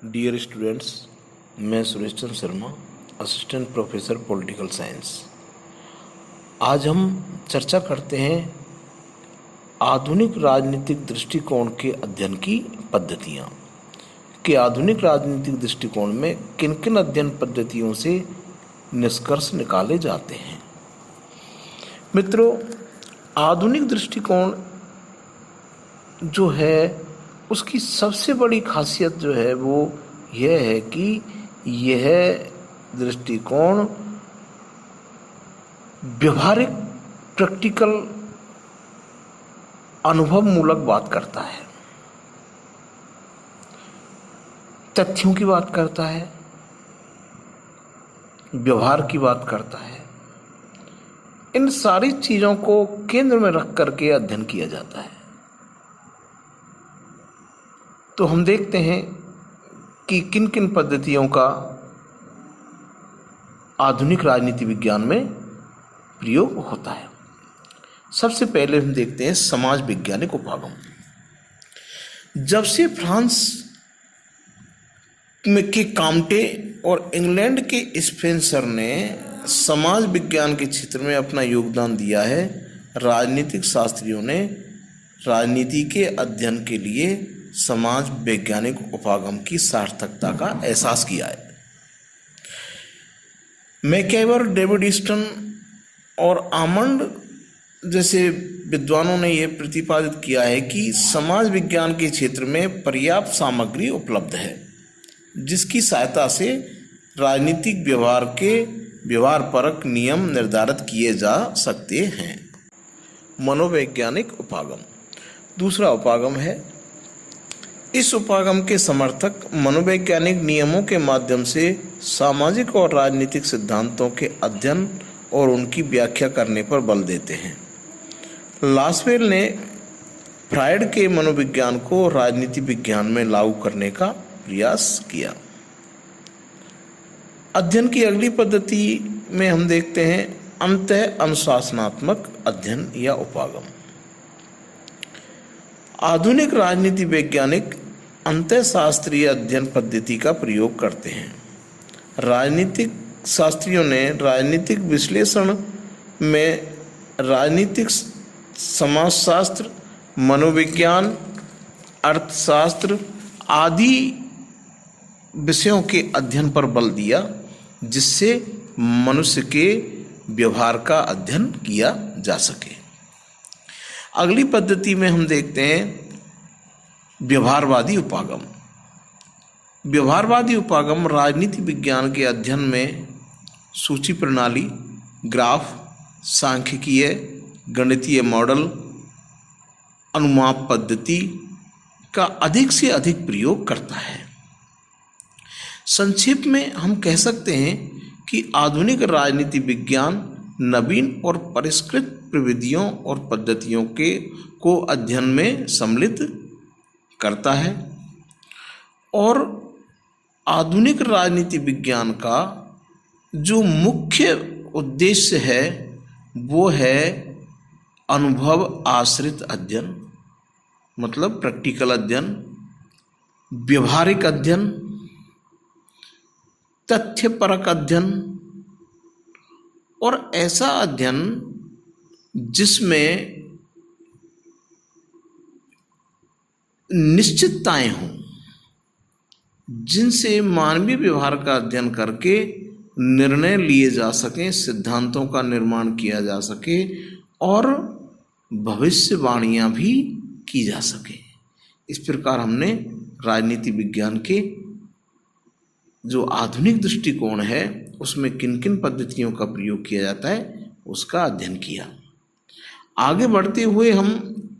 Dear students, मैं Suresh Chandra Sharma, assistant professor political science. आज हम चर्चा करते हैं आधुनिक राजनीतिक दृष्टिकोण के अध्ययन की पद्धतियाँ कि आधुनिक राजनीतिक दृष्टिकोण में किन किन अध्ययन पद्धतियों से निष्कर्ष निकाले जाते हैं। मित्रों, आधुनिक दृष्टिकोण जो है उसकी सबसे बड़ी खासियत जो है वो यह है कि यह दृष्टिकोण व्यवहारिक प्रैक्टिकल अनुभव मूलक बात करता है, तथ्यों की बात करता है, व्यवहार की बात करता है। इन सारी चीज़ों को केंद्र में रख करके अध्ययन किया जाता है। तो हम देखते हैं कि किन किन पद्धतियों का आधुनिक राजनीति विज्ञान में प्रयोग होता है। सबसे पहले हम देखते हैं समाज वैज्ञानिक उपागम। जब से फ्रांस में के काम्टे और इंग्लैंड के स्पेंसर ने समाज विज्ञान के क्षेत्र में अपना योगदान दिया है, राजनीतिक शास्त्रियों ने राजनीति के अध्ययन के लिए समाज वैज्ञानिक उपागम की सार्थकता का एहसास किया है। मैकइवर, डेविड ईस्टन और आमंड जैसे विद्वानों ने यह प्रतिपादित किया है कि समाज विज्ञान के क्षेत्र में पर्याप्त सामग्री उपलब्ध है जिसकी सहायता से राजनीतिक व्यवहार के व्यवहारपरक नियम निर्धारित किए जा सकते हैं। मनोवैज्ञानिक उपागम दूसरा उपागम है। इस उपागम के समर्थक मनोवैज्ञानिक नियमों के माध्यम से सामाजिक और राजनीतिक सिद्धांतों के अध्ययन और उनकी व्याख्या करने पर बल देते हैं। लासवेल ने फ्रायड के मनोविज्ञान को राजनीति विज्ञान में लागू करने का प्रयास किया। अध्ययन की अगली पद्धति में हम देखते हैं अंतः अनुशासनात्मक अध्ययन या उपागम। आधुनिक राजनीति वैज्ञानिक अंतःशास्त्रीय अध्ययन पद्धति का प्रयोग करते हैं। राजनीतिक शास्त्रियों ने राजनीतिक विश्लेषण में राजनीतिक समाजशास्त्र, मनोविज्ञान, अर्थशास्त्र आदि विषयों के अध्ययन पर बल दिया जिससे मनुष्य के व्यवहार का अध्ययन किया जा सके। अगली पद्धति में हम देखते हैं व्यवहारवादी उपागम। व्यवहारवादी उपागम राजनीति विज्ञान के अध्ययन में सूची प्रणाली, ग्राफ, सांख्यिकीय, गणितीय मॉडल, अनुमाप पद्धति का अधिक से अधिक प्रयोग करता है। संक्षेप में हम कह सकते हैं कि आधुनिक राजनीति विज्ञान नवीन और परिष्कृत प्रविधियों और पद्धतियों को अध्ययन में सम्मिलित करता है और आधुनिक राजनीति विज्ञान का जो मुख्य उद्देश्य है वो है अनुभव आश्रित अध्ययन, मतलब प्रैक्टिकल अध्ययन, व्यवहारिक अध्ययन, तथ्यपरक अध्ययन और ऐसा अध्ययन जिसमें निश्चितताएं हों, जिनसे मानवीय व्यवहार का अध्ययन करके निर्णय लिए जा सकें, सिद्धांतों का निर्माण किया जा सके और भविष्यवाणियां भी की जा सके। इस प्रकार हमने राजनीति विज्ञान के जो आधुनिक दृष्टिकोण है उसमें किन किन पद्धतियों का प्रयोग किया जाता है उसका अध्ययन किया। आगे बढ़ते हुए हम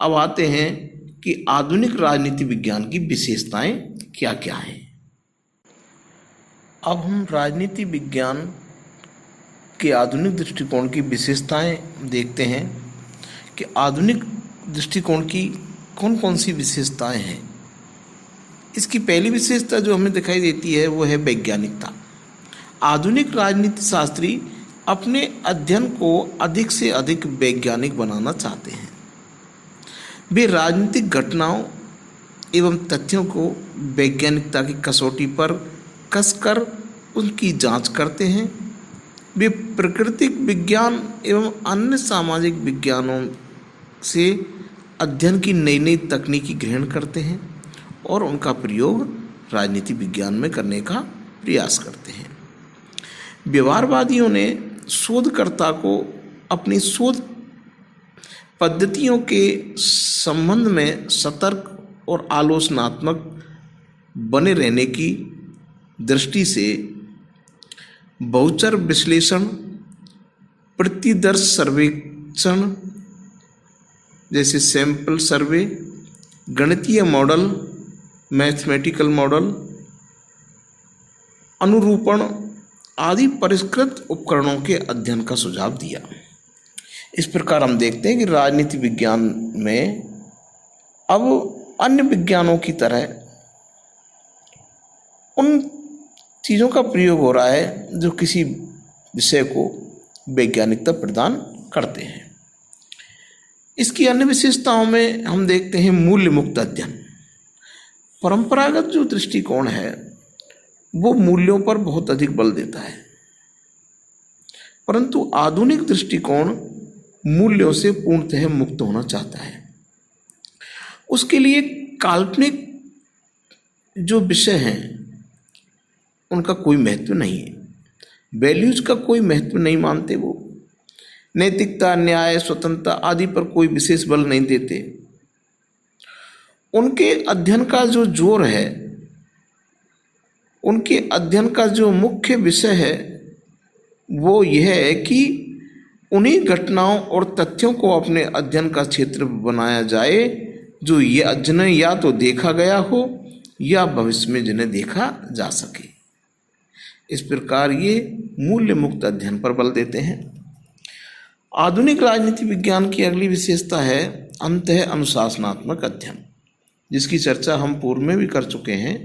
अब आते हैं कि आधुनिक राजनीति विज्ञान की विशेषताएं क्या क्या हैं। अब हम राजनीति विज्ञान के आधुनिक दृष्टिकोण की विशेषताएं देखते हैं कि आधुनिक दृष्टिकोण की कौन कौन सी विशेषताएं हैं। इसकी पहली विशेषता जो हमें दिखाई देती है वो है वैज्ञानिकता। आधुनिक राजनीति शास्त्री अपने अध्ययन को अधिक से अधिक वैज्ञानिक बनाना चाहते हैं। वे राजनीतिक घटनाओं एवं तथ्यों को वैज्ञानिकता की कसौटी पर कसकर उनकी जांच करते हैं। वे प्राकृतिक विज्ञान एवं अन्य सामाजिक विज्ञानों से अध्ययन की नई नई तकनीकी ग्रहण करते हैं और उनका प्रयोग राजनीति विज्ञान में करने का प्रयास करते हैं। व्यवहारवादियों ने शोधकर्ता को अपनी शोध पद्धतियों के संबंध में सतर्क और आलोचनात्मक बने रहने की दृष्टि से बहुचर विश्लेषण, प्रतिदर्श सर्वेक्षण जैसे सैंपल सर्वे, गणितीय मॉडल, मैथमेटिकल मॉडल, अनुरूपण आदि परिष्कृत उपकरणों के अध्ययन का सुझाव दिया। इस प्रकार हम देखते हैं कि राजनीति विज्ञान में अब अन्य विज्ञानों की तरह उन चीज़ों का प्रयोग हो रहा है जो किसी विषय को वैज्ञानिकता प्रदान करते हैं। इसकी अन्य विशेषताओं में हम देखते हैं मूल्य मुक्त अध्ययन। परंपरागत जो दृष्टिकोण है वो मूल्यों पर बहुत अधिक बल देता है, परंतु आधुनिक दृष्टिकोण मूल्यों से पूर्णतः मुक्त होना चाहता है। उसके लिए काल्पनिक जो विषय हैं उनका कोई महत्व नहीं है, वैल्यूज का कोई महत्व नहीं मानते। वो नैतिकता, न्याय, स्वतंत्रता आदि पर कोई विशेष बल नहीं देते। उनके अध्ययन का जो जोर है, उनके अध्ययन का जो मुख्य विषय है वो यह है कि उन्हीं घटनाओं और तथ्यों को अपने अध्ययन का क्षेत्र बनाया जाए जो ये जिन्हें या तो देखा गया हो या भविष्य में जिन्हें देखा जा सके। इस प्रकार ये मूल्य मुक्त अध्ययन पर बल देते हैं। आधुनिक राजनीति विज्ञान की अगली विशेषता है अंतः अनुशासनात्मक अध्ययन, जिसकी चर्चा हम पूर्व में भी कर चुके हैं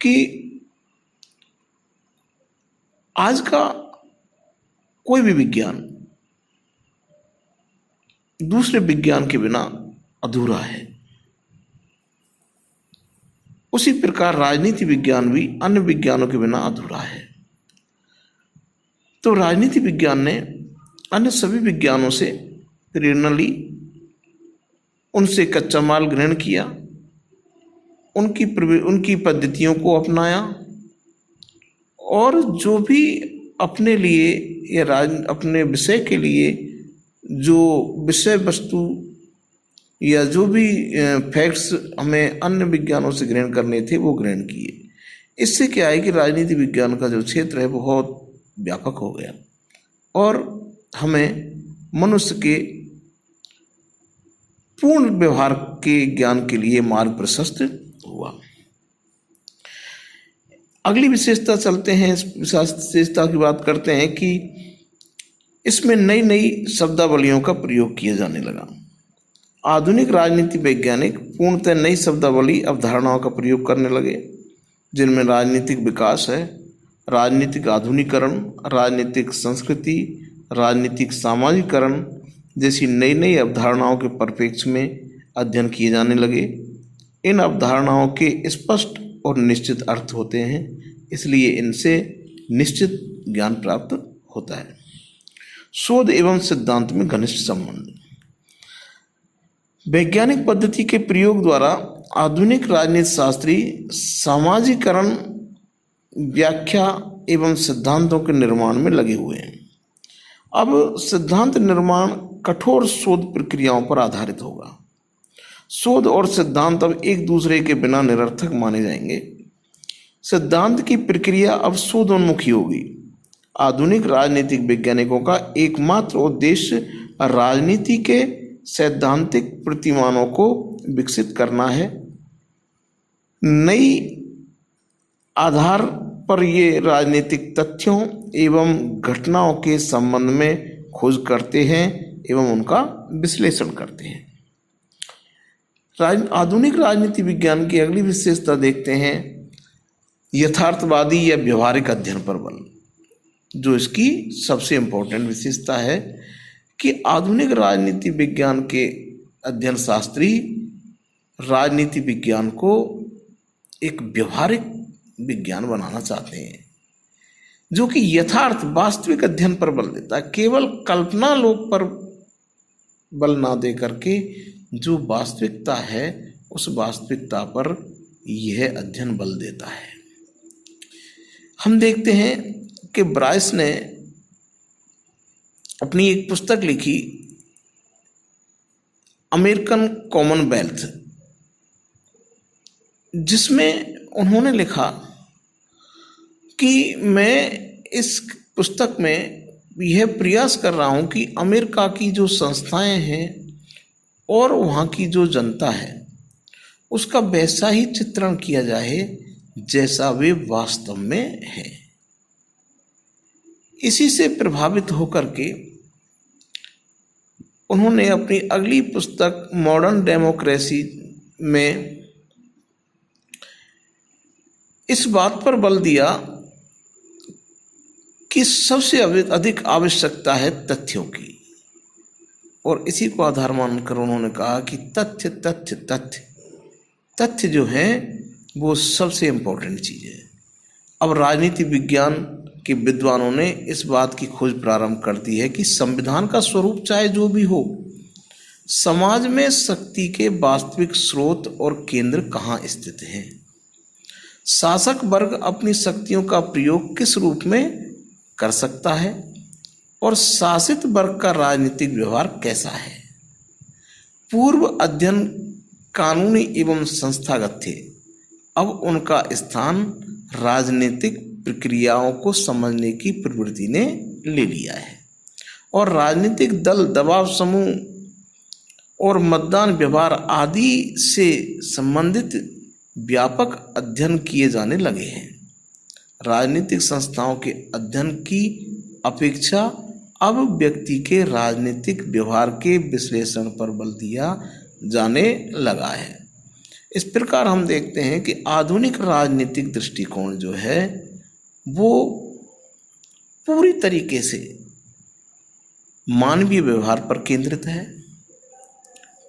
कि आज का कोई भी विज्ञान दूसरे विज्ञान के बिना अधूरा है। उसी प्रकार राजनीति विज्ञान भी अन्य विज्ञानों के बिना अधूरा है। तो राजनीति विज्ञान ने अन्य सभी विज्ञानों से प्रेरणा ली, उनसे कच्चा माल ग्रहण किया, उनकी पद्धतियों को अपनाया और जो भी अपने लिए या अपने विषय के लिए जो विषय वस्तु या जो भी फैक्ट्स हमें अन्य विज्ञानों से ग्रहण करने थे वो ग्रहण किए। इससे क्या है कि राजनीति विज्ञान का जो क्षेत्र है बहुत व्यापक हो गया और हमें मनुष्य के पूर्ण व्यवहार के ज्ञान के लिए मार्ग प्रशस्त हुआ। अगली विशेषता चलते हैं, इस विशेषता की बात करते हैं कि इसमें नई नई शब्दावलियों का प्रयोग किया जाने लगा। आधुनिक राजनीति वैज्ञानिक पूर्णतः नई शब्दावली अवधारणाओं का प्रयोग करने लगे, जिनमें राजनीतिक विकास है, राजनीतिक आधुनिकीकरण, राजनीतिक संस्कृति, राजनीतिक सामाजिकरण जैसी नई नई अवधारणाओं के परिप्रेक्ष्य में अध्ययन किए जाने लगे। इन अवधारणाओं के स्पष्ट और निश्चित अर्थ होते हैं, इसलिए इनसे निश्चित ज्ञान प्राप्त होता है। शोध एवं सिद्धांत में घनिष्ठ संबंध। वैज्ञानिक पद्धति के प्रयोग द्वारा आधुनिक राजनीति शास्त्री सामाजिकरण, व्याख्या एवं सिद्धांतों के निर्माण में लगे हुए हैं। अब सिद्धांत निर्माण कठोर शोध प्रक्रियाओं पर आधारित होगा। शोध और सिद्धांत अब एक दूसरे के बिना निरर्थक माने जाएंगे। सिद्धांत की प्रक्रिया अब शोधोन्मुखी होगी। आधुनिक राजनीतिक वैज्ञानिकों का एकमात्र उद्देश्य राजनीति के सैद्धांतिक प्रतिमानों को विकसित करना है। नई आधार पर ये राजनीतिक तथ्यों एवं घटनाओं के संबंध में खोज करते हैं एवं उनका विश्लेषण करते हैं। आधुनिक राजनीति विज्ञान की अगली विशेषता देखते हैं यथार्थवादी या व्यवहारिक अध्ययन पर बल। जो इसकी सबसे इम्पोर्टेंट विशेषता है कि आधुनिक राजनीति विज्ञान के अध्ययन शास्त्री राजनीति विज्ञान को एक व्यवहारिक विज्ञान बनाना चाहते हैं, जो कि यथार्थ वास्तविक अध्ययन पर बल देता है, केवल कल्पना लोक पर बल ना दे करके जो वास्तविकता है उस वास्तविकता पर यह अध्ययन बल देता है। हम देखते हैं कि ब्राइस ने अपनी एक पुस्तक लिखी, अमेरिकन कॉमनवेल्थ, जिसमें उन्होंने लिखा कि मैं इस पुस्तक में यह प्रयास कर रहा हूं कि अमेरिका की जो संस्थाएं हैं और वहाँ की जो जनता है उसका वैसा ही चित्रण किया जाए जैसा वे वास्तव में है। इसी से प्रभावित होकर के उन्होंने अपनी अगली पुस्तक मॉडर्न डेमोक्रेसी में इस बात पर बल दिया कि सबसे अधिक आवश्यकता है तथ्यों की, और इसी को आधार मानकर उन्होंने कहा कि तथ्य तथ्य तथ्य तथ्य जो है वो सबसे इम्पोर्टेंट चीज़ है। अब राजनीति विज्ञान के विद्वानों ने इस बात की खोज प्रारंभ कर दी है कि संविधान का स्वरूप चाहे जो भी हो, समाज में शक्ति के वास्तविक स्रोत और केंद्र कहाँ स्थित हैं, शासक वर्ग अपनी शक्तियों का प्रयोग किस रूप में कर सकता है और शासित वर्ग का राजनीतिक व्यवहार कैसा है। पूर्व अध्ययन कानूनी एवं संस्थागत थे, अब उनका स्थान राजनीतिक प्रक्रियाओं को समझने की प्रवृत्ति ने ले लिया है और राजनीतिक दल, दबाव समूह और मतदान व्यवहार आदि से संबंधित व्यापक अध्ययन किए जाने लगे हैं। राजनीतिक संस्थाओं के अध्ययन की अपेक्षा अब व्यक्ति के राजनीतिक व्यवहार के विश्लेषण पर बल दिया जाने लगा है। इस प्रकार हम देखते हैं कि आधुनिक राजनीतिक दृष्टिकोण जो है वो पूरी तरीके से मानवीय व्यवहार पर केंद्रित है,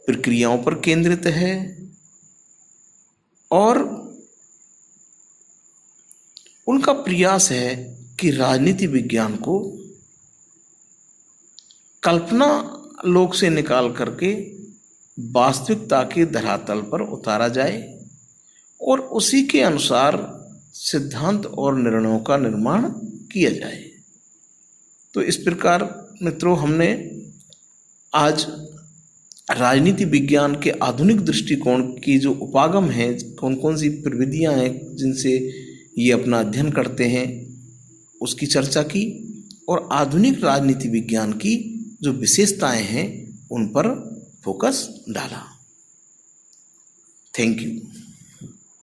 प्रक्रियाओं पर केंद्रित है और उनका प्रयास है कि राजनीति विज्ञान को कल्पना लोक से निकाल करके वास्तविकता के धरातल पर उतारा जाए और उसी के अनुसार सिद्धांत और निर्णयों का निर्माण किया जाए। तो इस प्रकार मित्रों, हमने आज राजनीति विज्ञान के आधुनिक दृष्टिकोण की जो उपागम है, कौन कौन सी प्रविधियां हैं जिनसे ये अपना अध्ययन करते हैं, उसकी चर्चा की और आधुनिक राजनीति विज्ञान की जो विशेषताएं हैं उन पर फोकस डाला। Thank you.